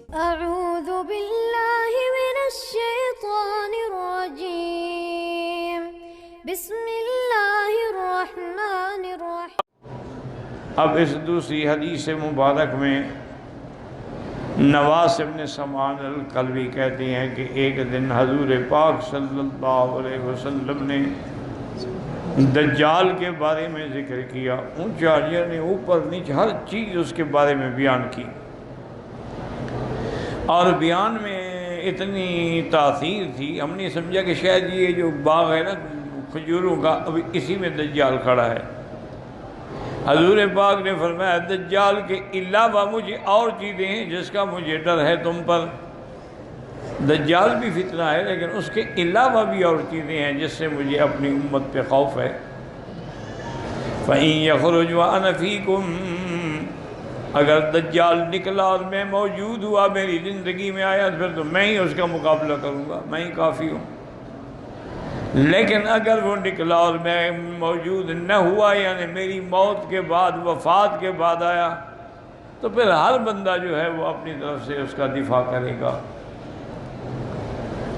اعوذ باللہ من الشیطان الرجیم بسم اللہ الرحمن الرحیم۔ اب اس دوسری حدیث مبارک میں نواس ابن سمعان الکلبی کہتے ہیں کہ ایک دن حضور پاک صلی اللہ علیہ وسلم نے دجال کے بارے میں ذکر کیا، اونچاریوں نے اوپر نیچے ہر چیز اس کے بارے میں بیان کی، اور بیان میں اتنی تاثیر تھی ہم نے سمجھا کہ شاید یہ جو باغ ہے نا کھجوروں کا ابھی اسی میں دجال کھڑا ہے۔ حضور پاک نے فرمایا دجال کے علاوہ مجھے اور چیزیں ہیں جس کا مجھے ڈر ہے تم پر۔ دجال بھی فتنہ ہے لیکن اس کے علاوہ بھی اور چیزیں ہیں جس سے مجھے اپنی امت پہ خوف ہے۔ فَإِن يَخْرُجْ وَأَنَا فِيكُمْ، اگر دجال نکلا اور میں موجود ہوا، میری زندگی میں آیا، پھر تو میں ہی اس کا مقابلہ کروں گا، میں ہی کافی ہوں۔ لیکن اگر وہ نکلا اور میں موجود نہ ہوا، یعنی میری موت کے بعد، وفات کے بعد آیا، تو پھر ہر بندہ جو ہے وہ اپنی طرف سے اس کا دفاع کرے گا۔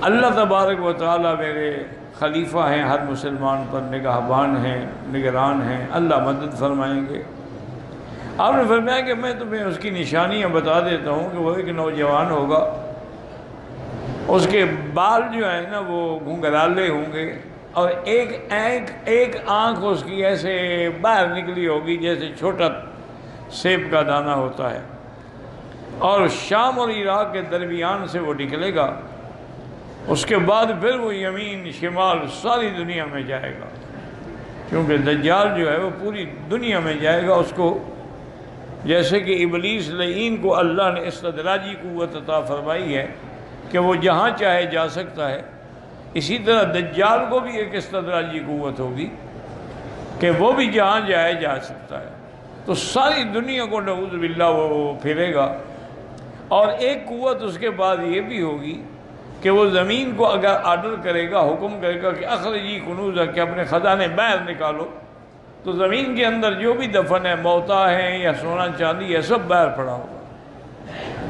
اللہ تبارک و تعالیٰ میرے خلیفہ ہیں، ہر مسلمان پر نگہبان ہیں، نگران ہیں، اللہ مدد فرمائیں گے۔ آپ نے فرمایا کہ میں تمہیں اس کی نشانیاں بتا دیتا ہوں کہ وہ ایک نوجوان ہوگا، اس کے بال جو ہیں نا وہ گھنگرالے ہوں گے، اور ایک آنکھ اس کی ایسے باہر نکلی ہوگی جیسے چھوٹا سیب کا دانہ ہوتا ہے، اور شام اور عراق کے درمیان سے وہ نکلے گا۔ اس کے بعد پھر وہ یمین شمال ساری دنیا میں جائے گا، کیونکہ دجال جو ہے وہ پوری دنیا میں جائے گا۔ اس کو جیسے کہ ابلیس لعین کو اللہ نے استدراجی قوت عطا فرمائی ہے کہ وہ جہاں چاہے جا سکتا ہے، اسی طرح دجال کو بھی ایک استدراجی قوت ہوگی کہ وہ بھی جہاں جائے جا سکتا ہے، تو ساری دنیا کو نعوذ باللہ وہ پھرے گا۔ اور ایک قوت اس کے بعد یہ بھی ہوگی کہ وہ زمین کو اگر آرڈر کرے گا، حکم کرے گا کہ اخرجی کنوزہ، کہ اپنے خزانے باہر نکالو، تو زمین کے اندر جو بھی دفن ہے، موتا ہے یا سونا چاندی ہے، سب باہر پڑا ہوگا۔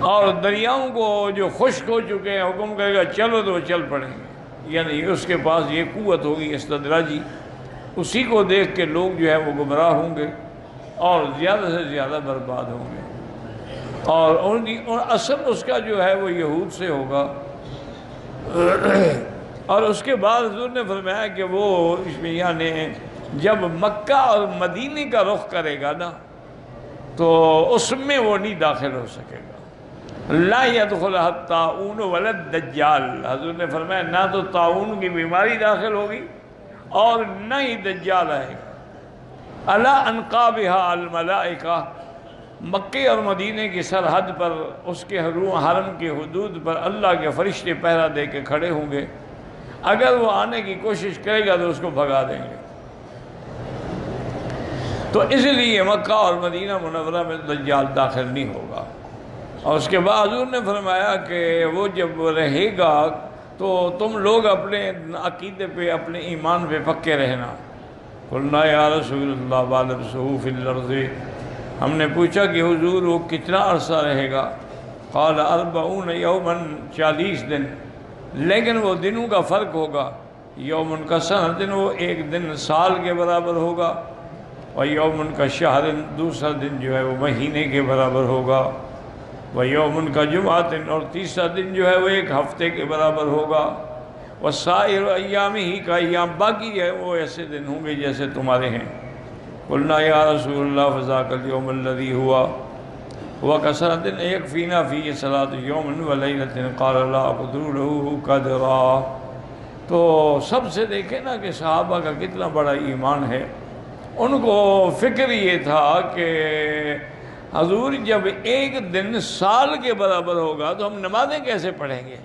اور دریاؤں کو جو خشک ہو چکے ہیں حکم کرے گا چلو، تو وہ چل پڑیں گے، یعنی اس کے پاس یہ قوت ہوگی استدراجی۔ اسی کو دیکھ کے لوگ جو ہے وہ گمراہ ہوں گے اور زیادہ سے زیادہ برباد ہوں گے، اور اصل اس کا جو ہے وہ یہود سے ہوگا۔ اور اس کے بعد حضور نے فرمایا کہ وہ اس میں یعنی جب مکہ اور مدینے کا رخ کرے گا نا تو اس میں وہ نہیں داخل ہو سکے گا۔ لا يدخلها الطاعون ولا الدجال، حضور نے فرمایا نہ تو طاعون کی بیماری داخل ہوگی اور نہ ہی دجال آئے گا۔ علی انقابها الملائکہ، مکے اور مدینے کی سرحد پر، اس کے حرم کی حدود پر اللہ کے فرشتے پہرا دے کے کھڑے ہوں گے، اگر وہ آنے کی کوشش کرے گا تو اس کو بھگا دیں گے۔ تو اس لیے مکہ اور مدینہ منورہ میں دجال داخل نہیں ہوگا۔ اور اس کے بعد حضور نے فرمایا کہ وہ جب رہے گا تو تم لوگ اپنے عقیدے پہ، اپنے ایمان پہ پکے رہنا۔ قلنا یا رسول اللہ وَلَبْسُهُ فِي الْأَرْضِ، ہم نے پوچھا کہ حضور وہ کتنا عرصہ رہے گا؟ قال 40 یوماً، 40 دن، لیکن وہ دنوں کا فرق ہوگا۔ یومن کا سنۃ، وہ ایک دن سال کے برابر ہوگا، اور یومن کا شہر، دوسرا دن جو ہے وہ مہینے کے برابر ہوگا، وہ یومن کا جمعہ، اور تیسرا دن جو ہے وہ ایک ہفتے کے برابر ہوگا، وہ سائر ایام ہی کا ایام، باقی ہے وہ ایسے دن ہوں گے جیسے تمہارے ہیں۔ قلنا یا رسول اللہ فذاک الیوم الذی ہوا وکثرۃ یکفینا فیہ صلاۃ یوم ولیلۃ قال لا اقدر له قدرا۔ تو سب سے دیکھیں نا کہ صحابہ کا کتنا بڑا ایمان ہے۔ ان کو فکر یہ تھا کہ حضور جب ایک دن سال کے برابر ہوگا تو ہم نمازیں کیسے پڑھیں گے؟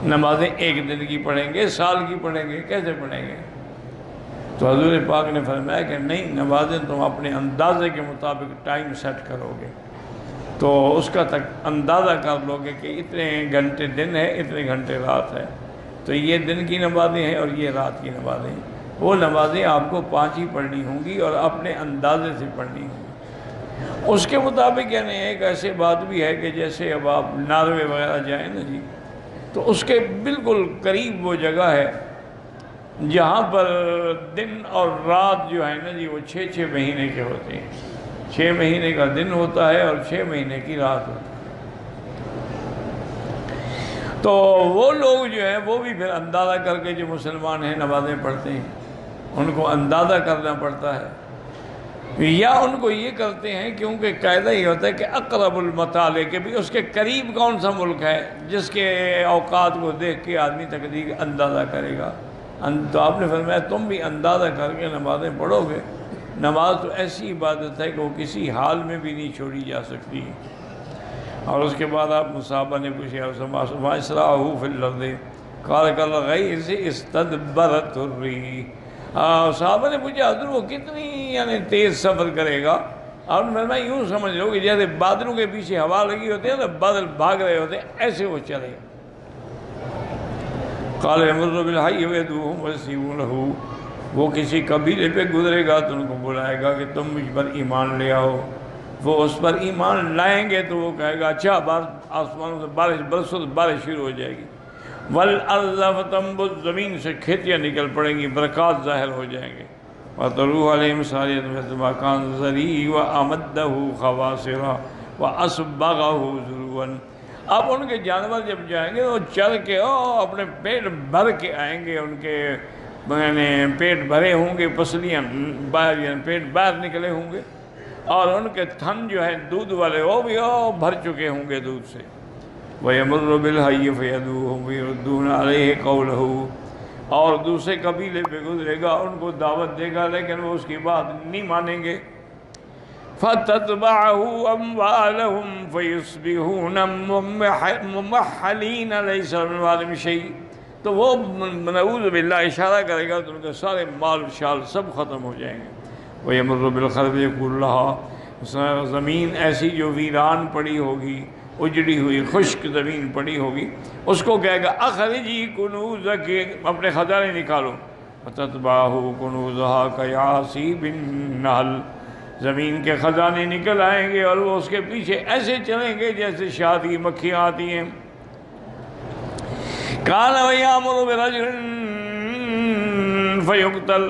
نمازیں ایک دن کی پڑھیں گے، سال کی پڑھیں گے، کیسے پڑھیں گے؟ تو حضور پاک نے فرمایا کہ نہیں، نمازیں تم اپنے اندازے کے مطابق ٹائم سیٹ کرو گے تو اس کا تک اندازہ کر لو گے کہ اتنے گھنٹے دن ہے، اتنے گھنٹے رات ہے، تو یہ دن کی نمازیں ہیں اور یہ رات کی نمازیں ہیں۔ وہ نمازیں آپ کو 5 ہی پڑھنی ہوں گی اور اپنے اندازے سے پڑھنی ہوں گی۔ اس کے مطابق یعنی ایک ایسے بات بھی ہے کہ جیسے اب آپ ناروے وغیرہ جائیں نا جی، تو اس کے بالکل قریب وہ جگہ ہے جہاں پر دن اور رات جو ہے نا جی وہ 6 مہینے کے ہوتے ہیں. 6 مہینے کا دن ہوتا ہے اور 6 مہینے کی رات ہوتی ہے. تو وہ لوگ جو ہیں وہ بھی پھر اندازہ کر کے جو مسلمان ہیں نمازیں پڑھتے ہیں، ان کو اندازہ کرنا پڑتا ہے، یا ان کو یہ کرتے ہیں کیونکہ قاعدہ یہ ہوتا ہے کہ اقرب المطالع کہ بھی اس کے قریب کون سا ملک ہے جس کے اوقات کو دیکھ کے آدمی تقدیر اندازہ کرے گا. تو آپ نے فرمایا تم بھی اندازہ کر کے نمازیں پڑھو گے. نماز تو ایسی عبادت ہے کہ وہ کسی حال میں بھی نہیں چھوڑی جا سکتی. اور اس کے بعد آپ صحابہ نے پوچھا اسراء فی الارض قال کالغیث استدبرت الريح. صحابہ نے پوچھا حضور وہ کتنی یعنی تیز سفر کرے گا؟ اور میں یوں سمجھ لو کہ جیسے بادلوں کے پیچھے ہوا لگی ہوتی ہے نا، بادل بھاگ رہے ہوتے ہیں، ایسے وہ چلے. قال یمر بالحی ویدعوہم ویستجیبون لہ. وہ کسی قبیلے پہ گزرے گا تو ان کو بلائے گا کہ تم مجھ پر ایمان لے آؤ. وہ اس پر ایمان لائیں گے تو وہ کہے گا اچھا آسمانوں سے بارش برسو تو بارش شروع ہو جائے گی. والارض فتنبت، زمین سے کھیتیاں نکل پڑیں گی، برکات ظاہر ہو جائیں گے. وَتَرُوحَ عَلَيْهِمْ صَالِحَةٌ مِثْلَ كَانَ ذَرِيعٍ وَأَمَدَّهُ خَوَاصِرَ وَأَصْبَغَهُ ذُرُوًا. اب ان کے جانور جب جائیں گے تو چل کے اپنے پیٹ بھر کے آئیں گے، ان کے پیٹ بھرے ہوں گے، پسلیاں باہر یعنی پیٹ باہر نکلے ہوں گے، اور ان کے تھن جو ہیں دودھ والے وہ بھی بھر چکے ہوں گے دودھ سے. وَيَمُرُّ بِالْحَيِّ فَيَدْعُوهُمْ وَيَرُدُّونَ عَلَيْهِ قَوْلَهُ. اور دوسرے قبیلے پہ گزرے گا، ان کو دعوت دے گا لیکن وہ اس کی بات نہیں مانیں گے. فَتَتْبَعُهُ أَمْوَالَهُمْ فَيُصْبِحُونَ مُمَحَّلِينَ لَيْسَ مِنْ أَمْوَالِهِمْ شَيْءٌ. تو وہ نعوذ باللہ اشارہ کرے گا تو ان کے سارے مال شال سب ختم ہو جائیں گے. وَيَمُرُّ بِالْخَرْبِ يَقُولُ لَهَا. زمین ایسی جو ویران پڑی ہوگی، اجڑی ہوئی خشک زمین پڑی ہوگی، اس کو کہے گا اخرجی کنوزک، اپنے خزانے نکالو. وَتَتْبَعُهُ كُنُوزُهَا كَيَعْصِيبِ النَّحْلِ. زمین کے خزانے نکل آئیں گے اور وہ اس کے پیچھے ایسے چلیں گے جیسے شہد کی مکھیاں آتی ہیں. كَانَ وَيَأْمُرُ بِرَجُلٍ فَيُقْتَلْ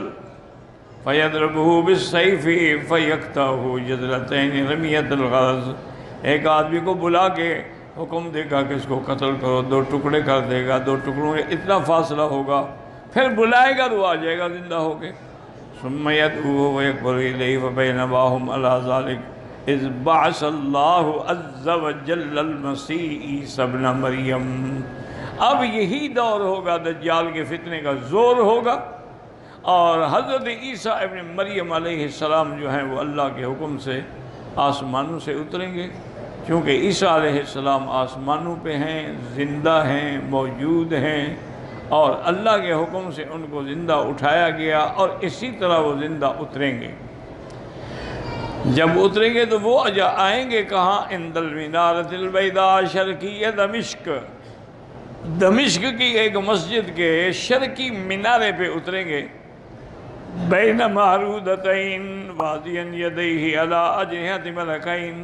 فَيَضْرِبُهُ بِالسَّيْفِ فَيَقْطَعُهُ جَزْلَتَيْنِ رَمِيَةَ الْغَرَضِ. ایک آدمی کو بلا کے حکم دے گا کہ اس کو قتل کرو، 2 ٹکڑے کر دے گا، 2 ٹکڑوں میں اتنا فاصلہ ہوگا، پھر بلائے گا تو آ جائے گا زندہ ہو کے. ثم يدعوه ويكبر إليه فبينما هم على ذلك إذ بعث الله عز وجل المسيح عيسى ابن مریم. اب یہی دور ہوگا، دجال کے فتنے کا زور ہوگا، اور حضرت عیسیٰ ابن مریم علیہ السلام جو ہیں وہ اللہ کے حکم سے آسمانوں سے اتریں گے. کیونکہ عیسیٰ علیہ السلام آسمانوں پہ ہیں، زندہ ہیں، موجود ہیں، اور اللہ کے حکم سے ان کو زندہ اٹھایا گیا، اور اسی طرح وہ زندہ اتریں گے. جب اتریں گے تو وہ آئیں گے کہاں؟ عند المنارۃ البیضاء شرقیہ دمشق. دمشق کی ایک مسجد کے شرقی مینارے پہ اتریں گے. بین معروضتین واضعا یدیہ علی اجنحۃ ملکین.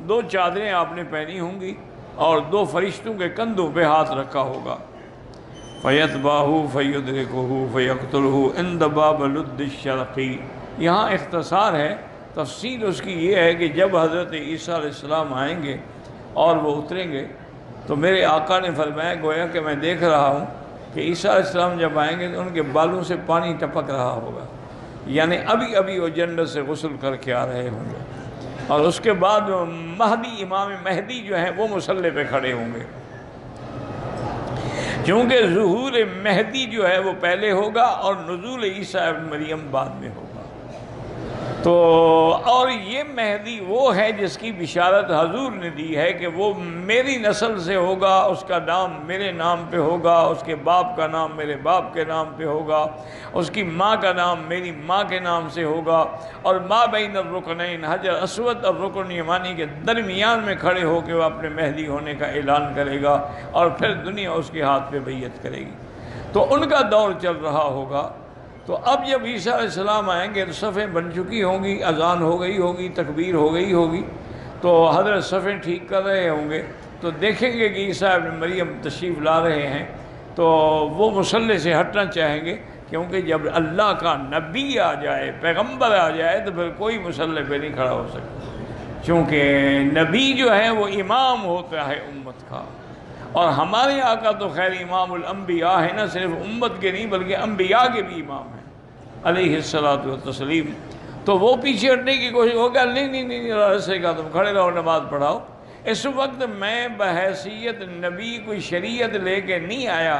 2 چادریں آپ نے پہنی ہوں گی اور 2 فرشتوں کے کندھوں پہ ہاتھ رکھا ہوگا. فَيَتْبَعُهُ فَيُدْرِكُهُ فَيَقْتُلُهُ عِنْدَ بَابِ لُدِّ الشَّرْقِ. یہاں اختصار ہے، تفصیل اس کی یہ ہے کہ جب حضرت عیسیٰ علیہ السلام آئیں گے اور وہ اتریں گے تو میرے آقا نے فرمایا گویا کہ میں دیکھ رہا ہوں کہ عیسیٰ علیہ السلام جب آئیں گے تو ان کے بالوں سے پانی ٹپک رہا ہوگا، یعنی ابھی ابھی وہ جنت سے غسل کر کے آ رہے ہوں گے. اور اس کے بعد مہدی، امام مہدی جو ہیں وہ مصلی پہ کھڑے ہوں گے، کیونکہ ظہور مہدی جو ہے وہ پہلے ہوگا اور نزول عیسیٰ ابن مریم بعد میں ہوگا. تو اور یہ مہدی وہ ہے جس کی بشارت حضور نے دی ہے کہ وہ میری نسل سے ہوگا، اس کا نام میرے نام پہ ہوگا، اس کے باپ کا نام میرے باپ کے نام پہ ہوگا، اس کی ماں کا نام میری ماں کے نام سے ہوگا، اور ما بین الرکنین حجر اسود اور رکن یمانی کے درمیان میں کھڑے ہو کے وہ اپنے مہدی ہونے کا اعلان کرے گا، اور پھر دنیا اس کے ہاتھ پہ بیعت کرے گی. تو ان کا دور چل رہا ہوگا. تو اب جب عیسیٰ علیہ السلام آئیں گے تو صفیں بن چکی ہوں گی، اذان ہو گئی ہوگی، تکبیر ہو گئی ہوگی، تو حضرت صفیں ٹھیک کر رہے ہوں گے، تو دیکھیں گے کہ عیسیٰ ابن مریم تشریف لا رہے ہیں، تو وہ مصلی سے ہٹنا چاہیں گے، کیونکہ جب اللہ کا نبی آ جائے، پیغمبر آ جائے، تو پھر کوئی مصلی پہ نہیں کھڑا ہو سکتا، چونکہ نبی جو ہے وہ امام ہوتا ہے امت کا، اور ہمارے آقا تو خیر امام الانبیاء ہے، نہ صرف امت کے نہیں بلکہ انبیاء کے بھی امام ہیں علیہ الصلاۃ والتسلیم۔ تو وہ پیچھے ہٹنے کی کوشش ہوگا، نہیں رسے کا تم کھڑے رہو، نماز پڑھاؤ۔ اس وقت میں بحیثیت نبی کوئی شریعت لے کے نہیں آیا،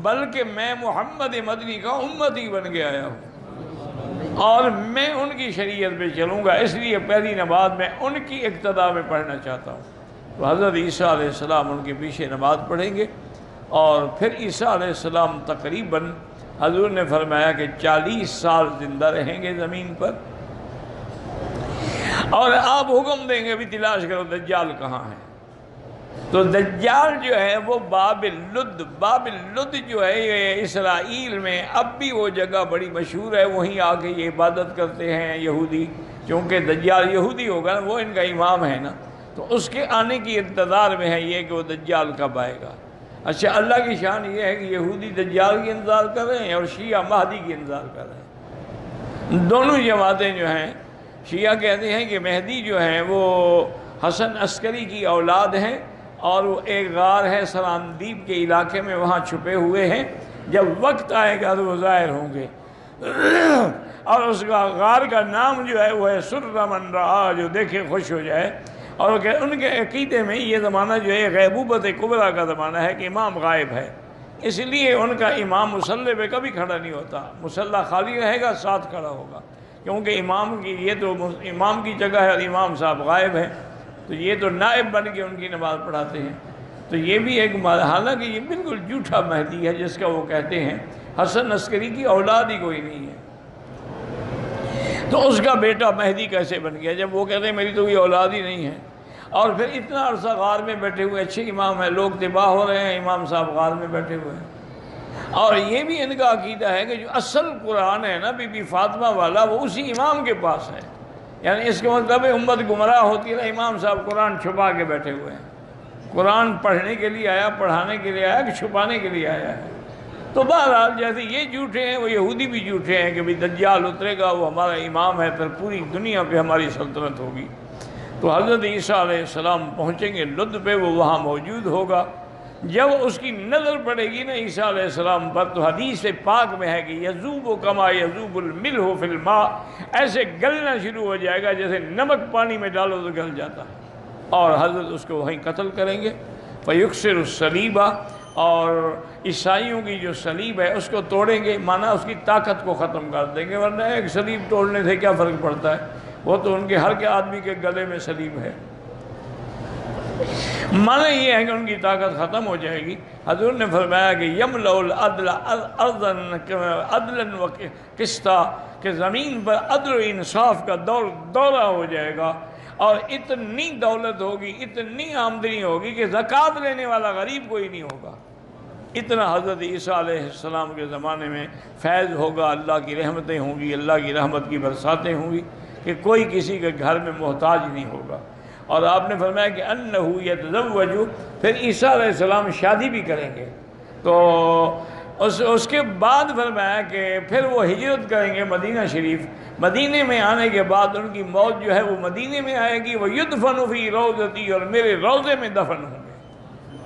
بلکہ میں محمد مدنی کا امتی بن کے آیا ہوں، اور میں ان کی شریعت پہ چلوں گا، اس لیے پہلی نماز میں ان کی اقتداء میں پڑھنا چاہتا ہوں۔ تو حضرت عیسیٰ علیہ السلام ان کے پیچھے نماز پڑھیں گے، اور پھر عیسیٰ علیہ السلام تقریباً حضور نے فرمایا کہ 40 سال زندہ رہیں گے زمین پر، اور آپ حکم دیں گے بھی تلاش کرو دجال کہاں ہے۔ تو دجال جو ہے وہ باب لد جو ہے یہ اسرائیل میں اب بھی وہ جگہ بڑی مشہور ہے، وہیں آ کے یہ عبادت کرتے ہیں یہودی، چونکہ دجال یہودی ہوگا نا، وہ ان کا امام ہے نا، تو اس کے آنے کی انتظار میں ہے یہ کہ وہ دجال کب آئے گا۔ اچھا، اللہ کی شان یہ ہے کہ یہودی دجال کی انتظار کر رہے ہیں اور شیعہ مہدی کی انتظار کر رہے ہیں۔ دونوں جماعتیں جو ہیں، شیعہ کہتے ہیں کہ مہدی جو ہیں وہ حسن عسکری کی اولاد ہیں، اور وہ ایک غار ہے سراندیب کے علاقے میں، وہاں چھپے ہوئے ہیں، جب وقت آئے گا تو وہ ظاہر ہوں گے، اور اس کا غار کا نام جو ہے وہ ہے سر من رہا، جو دیکھے خوش ہو جائے۔ اور ان کے عقیدے میں یہ زمانہ جو ہے غیبوبت کبریٰ کا زمانہ ہے کہ امام غائب ہے، اس لیے ان کا امام مصلی پہ کبھی کھڑا نہیں ہوتا، مصلی خالی رہے گا، ساتھ کھڑا ہوگا، کیونکہ امام کی یہ تو امام کی جگہ ہے اور امام صاحب غائب ہے، تو یہ تو نائب بن کے ان کی نماز پڑھاتے ہیں۔ تو یہ بھی ایک حالانکہ یہ بالکل جھوٹا مہدی ہے جس کا وہ کہتے ہیں حسن عسکری کی اولاد ہی کوئی نہیں ہے، تو اس کا بیٹا مہدی کیسے بن گیا جب وہ کہتے ہیں میری تو کوئی اولاد ہی نہیں ہے؟ اور پھر اتنا عرصہ غار میں بیٹھے ہوئے، اچھے امام ہیں، لوگ تباہ ہو رہے ہیں، امام صاحب غار میں بیٹھے ہوئے ہیں۔ اور یہ بھی ان کا عقیدہ ہے کہ جو اصل قرآن ہے نا بی بی فاطمہ والا، وہ اسی امام کے پاس ہے، یعنی اس کا مطلب امت گمراہ ہوتی ہے، امام صاحب قرآن چھپا کے بیٹھے ہوئے ہیں، قرآن پڑھنے کے لیے آیا، پڑھانے کے لیے آیا کہ چھپانے کے لیے آیا ہے؟ تو بہرحال جیسے یہ جھوٹے ہیں، وہ یہودی بھی جھوٹے ہیں کہ بھی دجال اترے گا، وہ ہمارا امام ہے، پھر پوری دنیا پہ ہماری سلطنت ہوگی۔ تو حضرت عیسیٰ علیہ السلام پہنچیں گے لد پہ، وہ وہاں موجود ہوگا۔ جب اس کی نظر پڑے گی نا عیسیٰ علیہ السلام پر، تو حدیث پاک میں ہے کہ یذوب کما یذوب الملح فی الماء، ایسے گلنا شروع ہو جائے گا جیسے نمک پانی میں ڈالو تو گل جاتا ہے، اور حضرت اس کو وہیں قتل کریں گے۔ فیکسر الصلیبہ، اور عیسائیوں کی جو صلیب ہے اس کو توڑیں گے، مانا اس کی طاقت کو ختم کر دیں گے، ورنہ ایک صلیب توڑنے سے کیا فرق پڑتا ہے، وہ تو ان کے ہر کے آدمی کے گلے میں صلیب ہے۔ معنی یہ ہے کہ ان کی طاقت ختم ہو جائے گی۔ حضور نے فرمایا کہ یملأ العدل عدلا و قسطا، کہ زمین پر عدل و انصاف کا دورہ ہو جائے گا، اور اتنی دولت ہوگی، اتنی آمدنی ہوگی کہ زکوٰۃ لینے والا غریب کوئی نہیں ہوگا۔ اتنا حضرت عیسیٰ علیہ السلام کے زمانے میں فیض ہوگا، اللہ کی رحمتیں ہوں گی، اللہ کی رحمت کی برساتیں ہوں گی کہ کوئی کسی کے گھر میں محتاج نہیں ہوگا۔ اور آپ نے فرمایا کہ انہ یتزوج، پھر عیسیٰ علیہ السلام شادی بھی کریں گے، تو اس کے بعد فرمایا کہ پھر وہ ہجرت کریں گے مدینہ شریف۔ مدینے میں آنے کے بعد ان کی موت جو ہے وہ مدینے میں آئے گی، وہ یدفن فی روضتی، اور میرے روضے میں دفن ہوں گے۔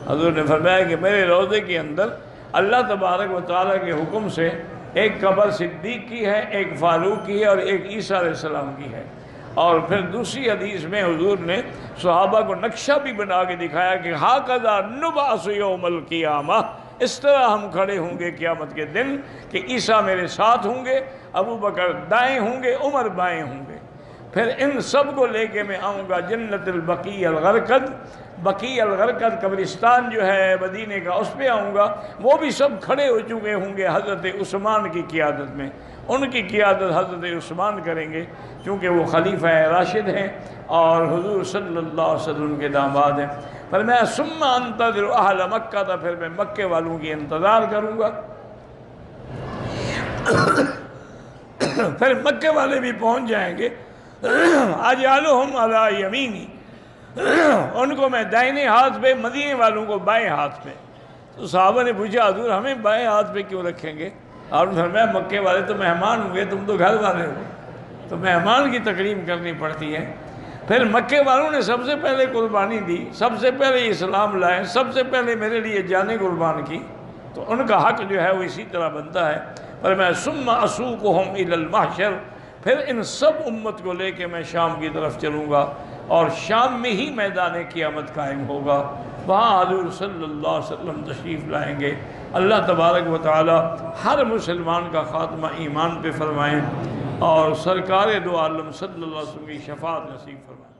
حضور نے فرمایا کہ میرے روضے کے اندر اللہ تبارک و تعالیٰ کے حکم سے ایک قبر صدیق کی ہے، ایک فاروق کی ہے، اور ایک عیسیٰ علیہ السلام کی ہے۔ اور پھر دوسری حدیث میں حضور نے صحابہ کو نقشہ بھی بنا کے دکھایا کہ ہاکذا نبعث یوم القیامہ، اس طرح ہم کھڑے ہوں گے قیامت کے دن کہ عیسیٰ میرے ساتھ ہوں گے، ابو بکر دائیں ہوں گے، عمر بائیں ہوں گے، پھر ان سب کو لے کے میں آؤں گا جنت البقیع الغرقد، بقیع الغرقد قبرستان جو ہے مدینے کا، اس پہ آؤں گا، وہ بھی سب کھڑے ہو چکے ہوں گے حضرت عثمان کی قیادت میں، ان کی قیادت حضرت عثمان کریں گے، چونکہ وہ خلیفہ راشد ہیں اور حضور صلی اللہ علیہ وسلم کے داماد ہیں۔ فرمایا ثم انتظر اہل مکہ، تو پھر میں مکے والوں کی انتظار کروں گا۔ پھر مکے والے بھی پہنچ جائیں گے، اجعلہم علی یمینی، ان کو میں دائنے ہاتھ پہ، مدینے والوں کو بائیں ہاتھ پہ۔ تو صحابہ نے پوچھا حضور ہمیں بائیں ہاتھ پہ کیوں رکھیں گے؟ آپ نے فرمایا مکے والے تو مہمان ہوں گے، تم تو گھر والے ہو، تو مہمان کی تکریم کرنی پڑتی ہے۔ پھر مکے والوں نے سب سے پہلے قربانی دی، سب سے پہلے اسلام لائے، سب سے پہلے میرے لیے جانیں قربان کی، تو ان کا حق جو ہے وہ اسی طرح بنتا ہے۔ پر میں ثم اسوقہم الی المحشر، پھر ان سب امت کو لے کے میں شام کی طرف چلوں گا، اور شام میں ہی میدان قیامت قائم ہوگا، وہاں حضور صلی اللہ علیہ وسلم تشریف لائیں گے۔ اللہ تبارک و تعالی ہر مسلمان کا خاتمہ ایمان پہ فرمائیں، اور سرکار دو عالم صلی اللہ علیہ وسلم کی شفاعت نصیب فرمائیں۔